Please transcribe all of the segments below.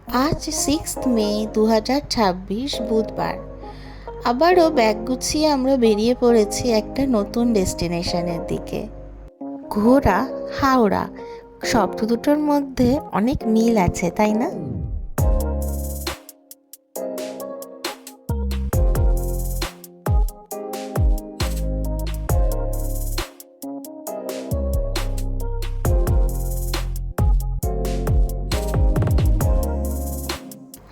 আজ 6 মে 2026 বুধবার। আবারও ব্যাগ গুছিয়ে আমরা বেরিয়ে পড়েছি একটা নতুন ডেস্টিনেশনের দিকে। ঘোড়া, হাওড়া, শব্দ দুটোর মধ্যে অনেক মিল আছে, তাই না?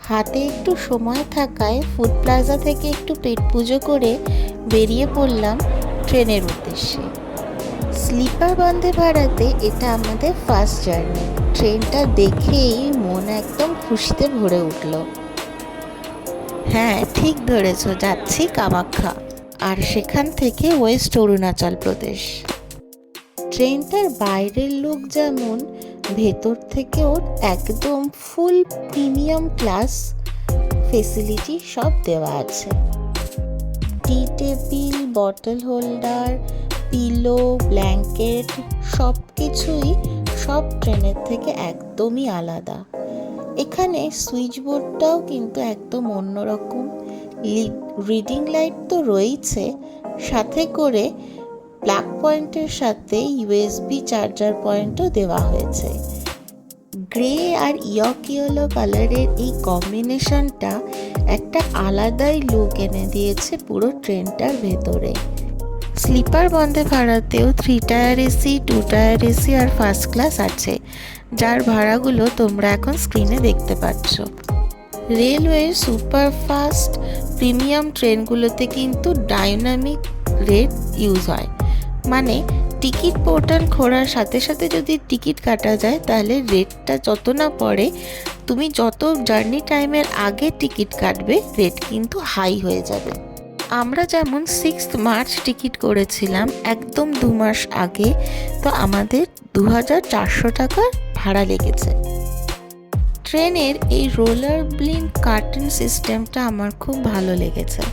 হাতে একটু সময় থাকায় ফুড প্লাজা থেকে একটু পেট পুজো করে বেরিয়ে পড়লাম ট্রেনের উদ্দেশ্যে। স্লিপার বন্দে ভারতে এটা আমাদের ফার্স্ট জার্নি। ট্রেনটা দেখেই মন একদম খুশিতে ভরে উঠল। হ্যাঁ, ঠিক ধরেছ, যাচ্ছি কামাখ্যা, আর সেখান থেকে ওয়েস্ট অরুণাচল প্রদেশ। ট্রেনটার বাইরের লুক যেমন, ভেতর থেকেও একদম ফুল প্রিমিয়াম ক্লাস ফেসিলিটি সব দেওয়া আছে। Tea table, bottle holder, pillow, blanket সব কিছুই সব ট্রেনের থেকে একদমই আলাদা। এখানে সুইচ বোর্ডটাও কিন্তু একদম অন্যরকম। রিডিং লাইট তো রয়েছে, সাথে করে প্লাগ পয়েন্টের সাথে ইউএসবি চার্জার পয়েন্টও দেওয়া হয়েছে। গ্রে আর ইয়েলো কালারের এই কম্বিনেশনটা একটা আলাদাই লুক এনে দিয়েছে পুরো ট্রেনটার ভেতরে। স্লিপার বন্দে ভারতেও 3 টায়ার এসি, 2 টায়ার এসি আর ফার্স্ট ক্লাস আছে, যার ভাড়াগুলো তোমরা এখন স্ক্রিনে দেখতে পাচ্ছ। রেলওয়ের সুপারফাস্ট প্রিমিয়াম ট্রেনগুলোতে কিন্তু ডাইনামিক রেট ইউজ হয়, মানে টিকিট পোর্টাল খোলার সাথে সাথে যদি টিকিট কাটা যায় তাহলে রেটটা যত না পড়ে, তুমি যত জার্নি টাইমের আগে টিকিট কাটবে রেট কিন্তু হাই হয়ে যাবে। আমরা যেমন 6 মার্চ টিকিট করেছিলাম একদম 2 মাস আগে, তো আমাদের 2400 টাকার ভাড়া লেগেছে। ট্রেনের এই রোলার ব্লিন্ড কার্টেন সিস্টেমটা আমার খুব ভালো লেগেছে।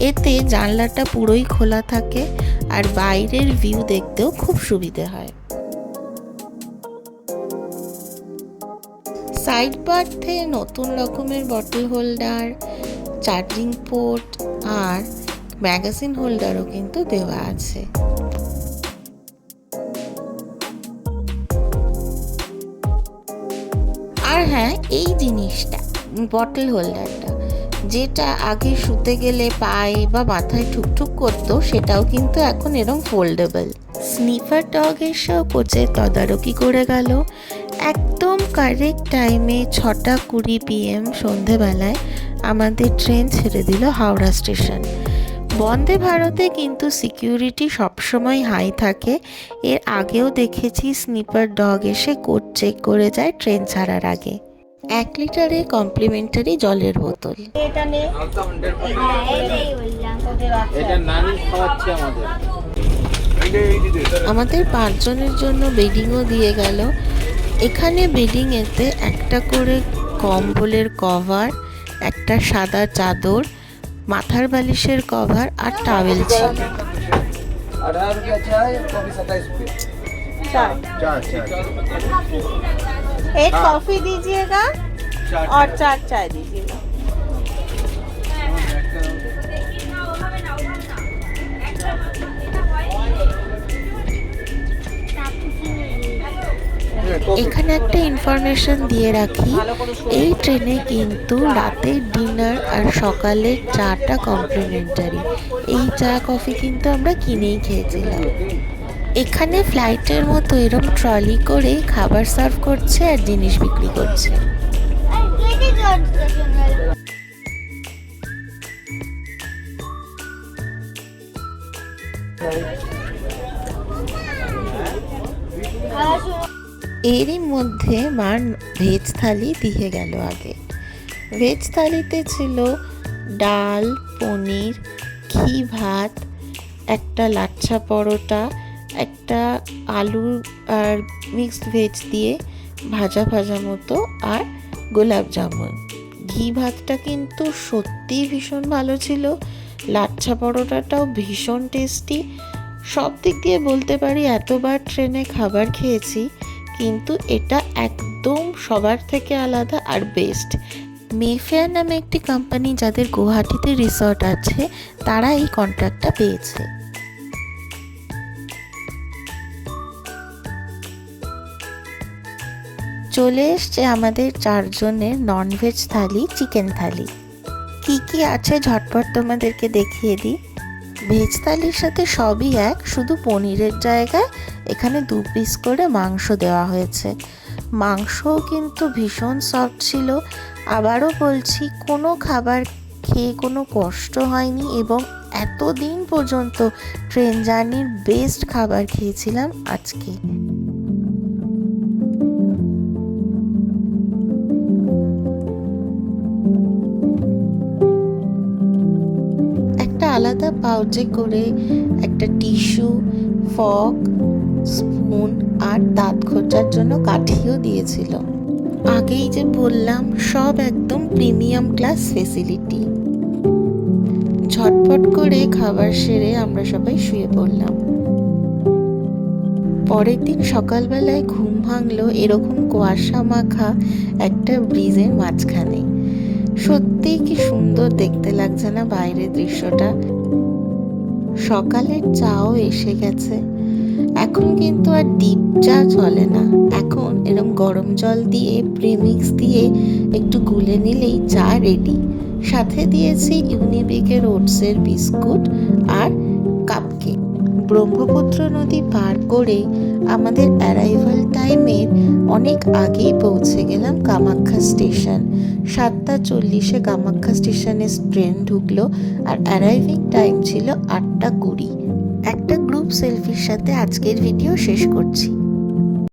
এতে জানলাটা পুরোই খোলা থাকে আর বাইরের ভিউ দেখতেও খুব সুবিধে হয়। সাইড বার্থে নতুন রকমের বটল হোল্ডার, চার্জিং পোর্ট আর ম্যাগাজিন হোল্ডারও কিন্তু দেওয়া আছে। আর হ্যাঁ, এই জিনিসটা বটল হোল্ডারটা যেটা আগে শুতে গেলে পায়ে বা মাথায় ঠুকঠুক করতো, সেটাও কিন্তু এখন এরকম ফোল্ডেবল। স্নিফার ডগ এসেও কোচে তদারকি করে গেল। একদম কারেক্ট টাইমে 6:20 PM সন্ধেবেলায় আমাদের ট্রেন ছেড়ে দিল হাওড়া স্টেশন। বন্দে ভারতে কিন্তু সিকিউরিটি সবসময় হাই থাকে। এর আগেও দেখেছি স্নিপার ডগ এসে কোড চেক করে যায় ট্রেন ছাড়ার আগে। 1 লিটারে কমপ্লিমেন্টারি জলের বোতল। আমাদের 5 জনের জন্য বেডিংও দিয়ে গেল। এখানে বেডিংয়েতে একটা করে কম্বলের কভার, একটা সাদা চাদর, মাথার বালিশের কভার আর টাওয়েল ছিল। एक कॉफी दीजिएगा और 4 चाय दीजिएगा। এখানে একটা ইনফরমেশন দিয়ে রাখি, এই ট্রেনে কিন্তু রাতের ডিনার আর সকালের চাটা কমপ্লিমেন্টারি। এই চা কফি কিন্তু আমরা কিনেই খেয়েছিলাম। এখানে ফ্লাইটের মতো এরকম ট্রলি করে খাবার সার্ভ করছে আর জিনিস বিক্রি করছে। এরই মধ্যে মার ভেজ থালি দিয়ে গেল আগে। ভেজ থালিতে ছিল ডাল, পনির, ঘি ভাত, একটা লাচ্ছা পরোটা, একটা আলু আর মিক্সড ভেজ দিয়ে ভাজা ভাজা মতো, আর গোলাপ জামুন। ঘি ভাতটা কিন্তু সত্যিই ভীষণ ভালো ছিল। লাচ্ছা পরোটাটাও ভীষণ টেস্টি। সব দিক দিয়ে বলতে পারি এতবার ট্রেনে খাবার খেয়েছি, কিন্তু এটা একদম সবার থেকে আলাদা আর বেস্ট। মেফেয়ার নামে একটি কোম্পানি যাদের গুয়াহাটিতে রিসর্ট আছে, তারা এই কন্ট্রাক্টটা পেয়েছে। চলে এসছে আমাদের 4 জনের ননভেজ থালি, চিকেন থালি। কি কি আছে ঝটপট তোমাদেরকে দেখিয়ে দিই। ভেজ থালির সাথে সবই এক, শুধু পনিরের জায়গায় এখানে 2 পিস করে মাংস দেওয়া হয়েছে। মাংসও কিন্তু ভীষণ সফট ছিল। আবারও বলছি, কোনো খাবার খেয়ে কোনো কষ্ট হয়নি এবং এতদিন পর্যন্ত ট্রেন জার্নির বেস্ট খাবার খেয়েছিলাম আজকে। আলাদা পাউচে করে একটা টিস্যু, ফর্ক, স্পুন আর দাঁত খোঁচার জন্য কাঠিও দিয়েছিল। আগেই যে বললাম, সব একদম প্রিমিয়াম ক্লাস ফেসিলিটি। ঝটপট করে খাবার সেরে আমরা সবাই শুয়ে পড়লাম। পরের দিন সকালবেলায় ঘুম ভাঙলো এরকম কুয়াশা মাখা একটা ব্রিজের মাঝখানে। সত্যিই কি সুন্দর দেখতে লাগছে না বাইরের দৃশ্যটা। সকালের চাও এসে গেছে। এখন কিন্তু আর ডিপ চা চলে না, এখন এরকম গরম জল দিয়ে প্রিমিক্স দিয়ে একটু গুলে নিলেই চা রেডি। সাথে দিয়েছি ইউনিবিকের ওটসের বিস্কুট আর কাপকেক। ব্রহ্মপুত্র নদী পার করে আমাদের অ্যারাইভাল টাইমের অনেক আগেই পৌঁছে গেলাম কামাখ্যা স্টেশন। 7:40 কামাখ্যা স্টেশনে ট্রেন ঢুকলো আর অ্যারাইভিং টাইম ছিল 8:20। একটা গ্রুপ সেলফির সাথে আজকের ভিডিও শেষ করছি।